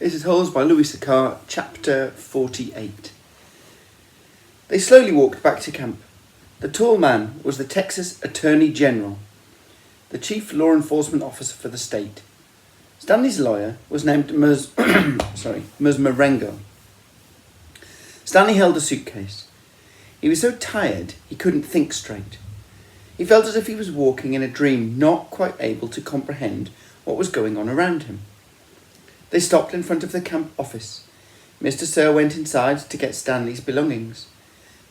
This is Holes by Louis Sachar, Chapter 48. They slowly walked back to camp. The tall man was the Texas Attorney General, the chief law enforcement officer for the state. Stanley's lawyer was named Ms. Marengo. Stanley held a suitcase. He was so tired he couldn't think straight. He felt as if he was walking in a dream, not quite able to comprehend what was going on around him. They stopped in front of the camp office. Mr. Sir went inside to get Stanley's belongings.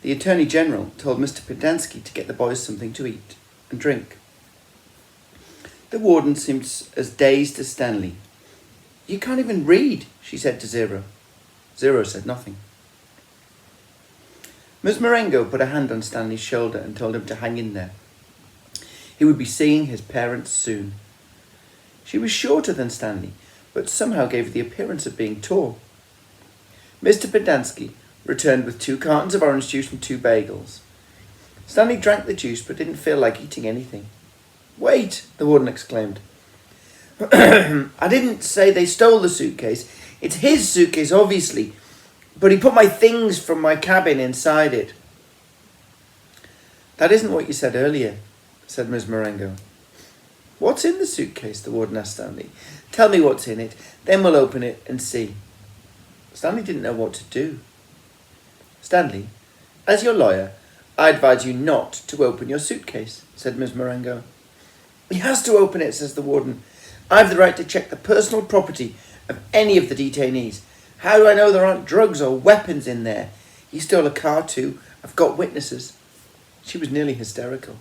The Attorney General told Mr. Pedansky to get the boys something to eat and drink. The warden seemed as dazed as Stanley. "You can't even read," she said to Zero. Zero said nothing. Ms. Marengo put a hand on Stanley's shoulder and told him to hang in there. He would be seeing his parents soon. She was shorter than Stanley, but somehow gave the appearance of being tall. Mr. Pedansky returned with 2 cartons of orange juice and 2 bagels. Stanley drank the juice but didn't feel like eating anything. "Wait," the warden exclaimed. "I didn't say they stole the suitcase. It's his suitcase, obviously, but he put my things from my cabin inside it." "That isn't what you said earlier," said Ms. Marengo. "What's in the suitcase?" the warden asked Stanley. "Tell me what's in it, then we'll open it and see." Stanley didn't know what to do. "Stanley, as your lawyer, I advise you not to open your suitcase," said Ms. Marengo. "He has to open it," says the warden. "I've the right to check the personal property of any of the detainees. How do I know there aren't drugs or weapons in there? He stole a car too. I've got witnesses." She was nearly hysterical.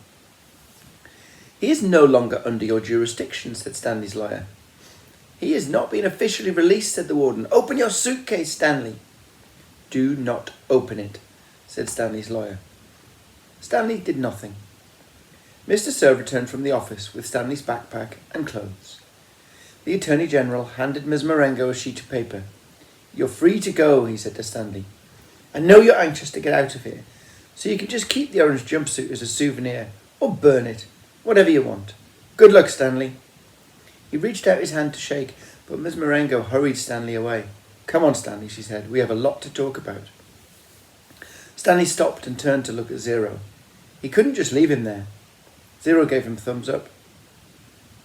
"He is no longer under your jurisdiction," said Stanley's lawyer. "He has not been officially released," said the warden. "Open your suitcase, Stanley." "Do not open it," said Stanley's lawyer. Stanley did nothing. Mr. Sir returned from the office with Stanley's backpack and clothes. The Attorney General handed Ms. Marengo a sheet of paper. "You're free to go," he said to Stanley. "I know you're anxious to get out of here, so you can just keep the orange jumpsuit as a souvenir, or burn it, whatever you want. Good luck, Stanley." He reached out his hand to shake, but Ms. Marengo hurried Stanley away. "Come on, Stanley," she said. "We have a lot to talk about." Stanley stopped and turned to look at Zero. He couldn't just leave him there. Zero gave him a thumbs up.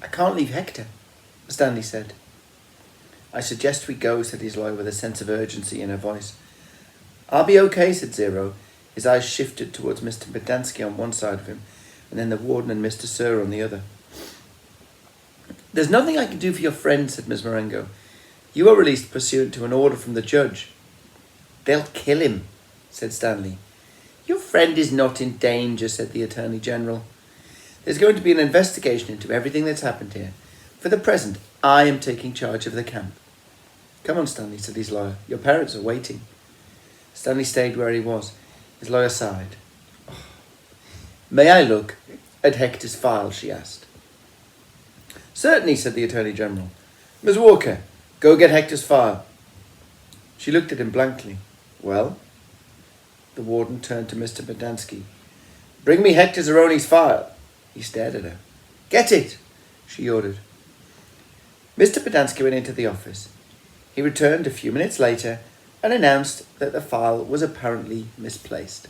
"I can't leave Hector," Stanley said. "I suggest we go," said his lawyer with a sense of urgency in her voice. "I'll be okay," said Zero. His eyes shifted towards Mr. Pedansky on one side of him, and then the warden and Mr. Sir on the other. "There's nothing I can do for your friend," said Ms. Marengo. "You are released pursuant to an order from the judge." "They'll kill him," said Stanley. "Your friend is not in danger," said the Attorney General. "There's going to be an investigation into everything that's happened here. For the present, I am taking charge of the camp." "Come on, Stanley," said his lawyer. "Your parents are waiting." Stanley stayed where he was. His lawyer sighed. "May I look at Hector's file?" she asked. "Certainly," said the Attorney General. "Ms. Walker, go get Hector's file." She looked at him blankly. "Well?" The warden turned to Mr. Pedansky. "Bring me Hector Zeroni's file." He stared at her. "Get it," she ordered. Mr. Pedansky went into the office. He returned a few minutes later and announced that the file was apparently misplaced.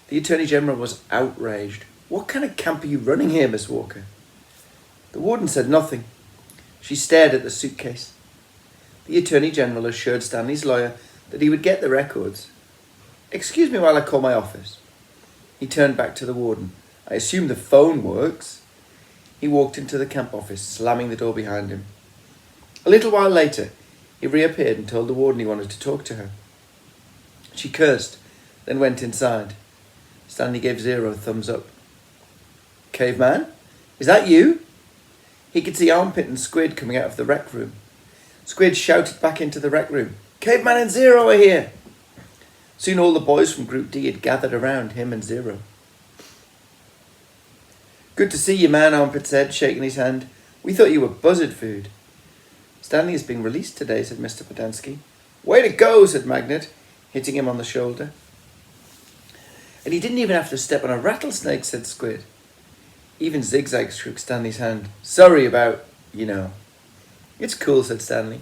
The Attorney General was outraged. "What kind of camp are you running here, Miss Walker?" The warden said nothing. She stared at the suitcase. The Attorney General assured Stanley's lawyer that he would get the records. "Excuse me while I call my office." He turned back to the warden. "I assume the phone works." He walked into the camp office, slamming the door behind him. A little while later, he reappeared and told the warden he wanted to talk to her. She cursed, then went inside. Stanley gave Zero a thumbs up. "Caveman, is that you?" He could see Armpit and Squid coming out of the rec room. Squid shouted back into the rec room, "Caveman and Zero are here!" Soon all the boys from Group D had gathered around him and Zero. "Good to see you, man," Armpit said, shaking his hand. "We thought you were buzzard food." "Stanley is being released today," said Mr. Pedansky. "Way to go," said Magnet, hitting him on the shoulder. "And he didn't even have to step on a rattlesnake," said Squid. Even Zigzag shook Stanley's hand. "Sorry about, you know." It's cool, said Stanley.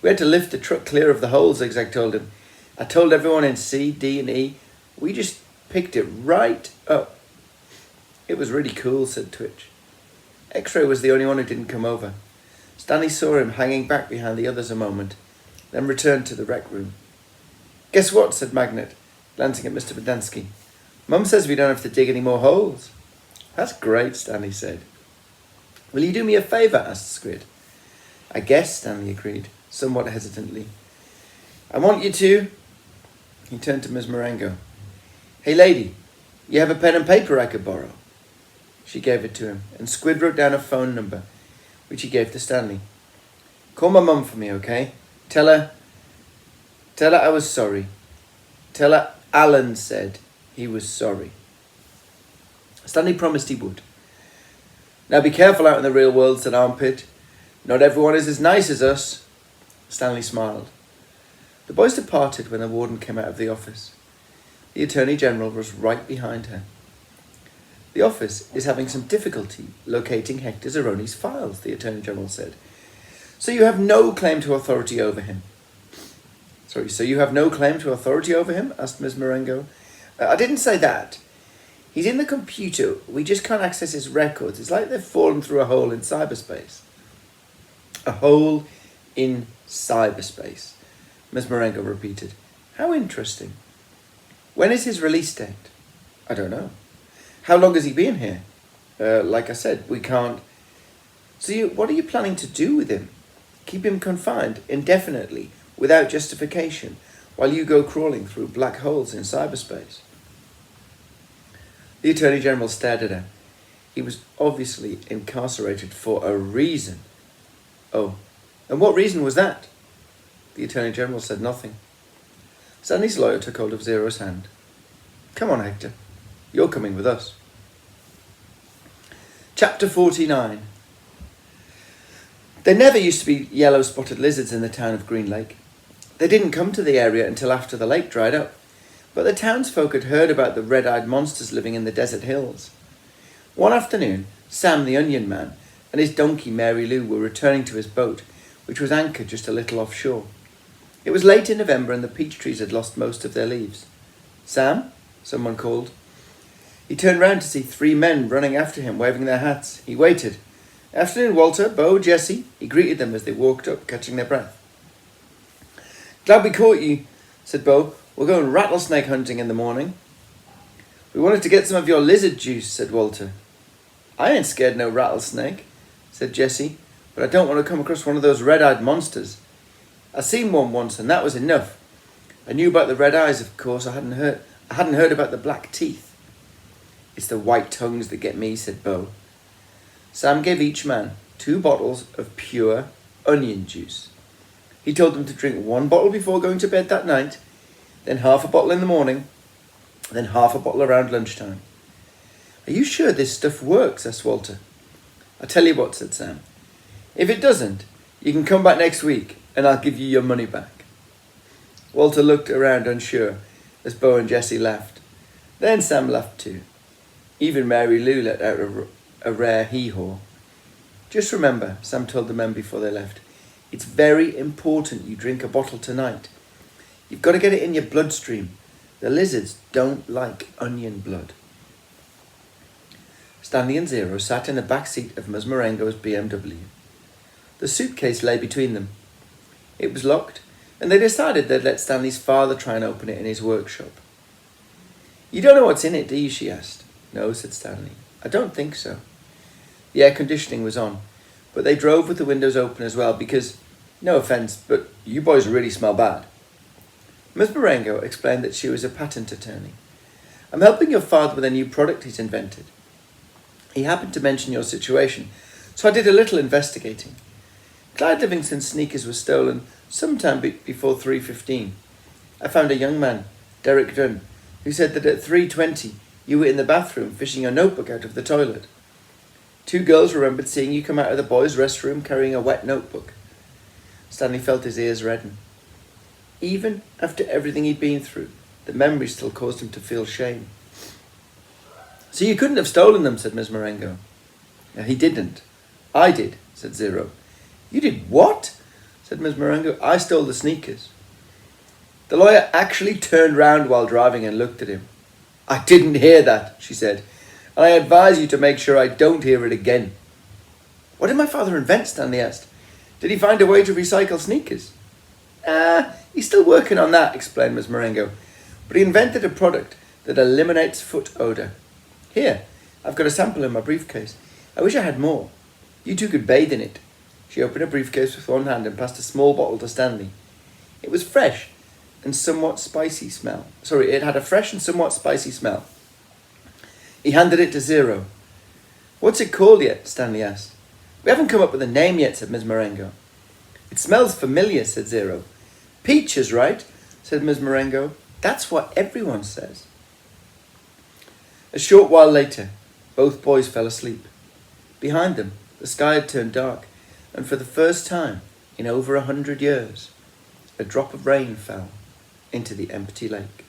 We had to lift the truck clear of the hole, Zigzag told him. I told everyone in C, D and E. We just picked it right up. It was really cool, said Twitch. X-Ray was the only one who didn't come over. Stanley saw him hanging back behind the others a moment, then returned to the rec room. Guess what, said Magnet, glancing at Mr. Verdansky. Mum says we don't have to dig any more holes. That's great, Stanley said. Will you do me a favour, asked Squid. I guess, Stanley agreed, somewhat hesitantly. I want you to... He turned to Ms. Marengo. Hey, lady, you have a pen and paper I could borrow? She gave it to him, and Squid wrote down a phone number, which he gave to Stanley. Call my mum for me, okay? Tell her I was sorry. Tell her Alan said he was sorry. Stanley promised he would. Now be careful out in the real world, said Armpit. Not everyone is as nice as us. Stanley smiled. The boys departed when the warden came out of the office. The Attorney General was right behind her. The office is having some difficulty locating Hector Zeroni's files, the Attorney General said. So you have no claim to authority over him. So you have no claim to authority over him? Asked Ms. Marengo. I didn't say that. He's in the computer. We just can't access his records. It's like they've fallen through a hole in cyberspace. A hole in cyberspace, Ms. Marengo repeated. How interesting. When is his release date? I don't know. How long has he been here? Like I said, we can't... So what are you planning to do with him? Keep him confined indefinitely, without justification, while you go crawling through black holes in cyberspace? The Attorney General stared at her. He was obviously incarcerated for a reason. Oh, and what reason was that? The Attorney General said nothing. Stanley's lawyer took hold of Zero's hand. Come on, Hector. You're coming with us. Chapter 49. There never used to be yellow-spotted lizards in the town of Green Lake. They didn't come to the area until after the lake dried up, but the townsfolk had heard about the red-eyed monsters living in the desert hills. One afternoon, Sam the Onion Man and his donkey Mary Lou were returning to his boat, which was anchored just a little offshore. It was late in November and the peach trees had lost most of their leaves. Sam? Someone called. He turned round to see 3 men running after him, waving their hats. He waited. Afternoon, Walter, Bo, Jesse. He greeted them as they walked up, catching their breath. Glad we caught you, said Bo. We're going rattlesnake hunting in the morning. We wanted to get some of your lizard juice, said Walter. I ain't scared no rattlesnake, said Jesse, but I don't want to come across one of those red-eyed monsters. I seen one once and that was enough. I knew about the red eyes, of course. I hadn't heard about the black teeth. It's the white tongues that get me, said Bo. Sam gave each man 2 bottles of pure onion juice. He told them to drink 1 bottle before going to bed that night, then half a bottle in the morning, then half a bottle around lunchtime. Are you sure this stuff works? Asked Walter. I'll tell you what, said Sam. If it doesn't, you can come back next week and I'll give you your money back. Walter looked around unsure as Bo and Jesse laughed. Then Sam laughed too. Even Mary Lou let out a rare hee-haw. Just remember, Sam told the men before they left, it's very important you drink a bottle tonight. You've got to get it in your bloodstream. The lizards don't like onion blood. Stanley and Zero sat in the back seat of Ms. Marengo's BMW. The suitcase lay between them. It was locked, and they decided they'd let Stanley's father try and open it in his workshop. You don't know what's in it, do you? She asked. No, said Stanley. I don't think so. The air conditioning was on, but they drove with the windows open as well because, no offence, but you boys really smell bad. Ms. Marengo explained that she was a patent attorney. I'm helping your father with a new product he's invented. He happened to mention your situation, so I did a little investigating. Clyde Livingston's sneakers were stolen sometime before 3:15. I found a young man, Derek Dunn, who said that at 3:20 you were in the bathroom fishing your notebook out of the toilet. 2 girls remembered seeing you come out of the boys' restroom carrying a wet notebook. Stanley felt his ears redden. Even after everything he'd been through, the memory still caused him to feel shame. So you couldn't have stolen them, said Ms. Marengo. No, he didn't. I did, said Zero. You did what? Said Ms. Marengo. I stole the sneakers. The lawyer actually turned round while driving and looked at him. I didn't hear that, she said, and I advise you to make sure I don't hear it again. What did my father invent? Stanley asked. Did he find a way to recycle sneakers? He's still working on that, explained Ms. Marengo. But he invented a product that eliminates foot odour. Here, I've got a sample in my briefcase. I wish I had more. You two could bathe in it. She opened a briefcase with one hand and passed a small bottle to Stanley. It was fresh and somewhat spicy smell. It had a fresh and somewhat spicy smell. He handed it to Zero. What's it called yet? Stanley asked. We haven't come up with a name yet, said Ms. Marengo. It smells familiar, said Zero. Peaches, right? Said Ms. Marengo. That's what everyone says. A short while later, both boys fell asleep. Behind them, the sky had turned dark, and for the first time in over 100 years, a drop of rain fell into the empty lake.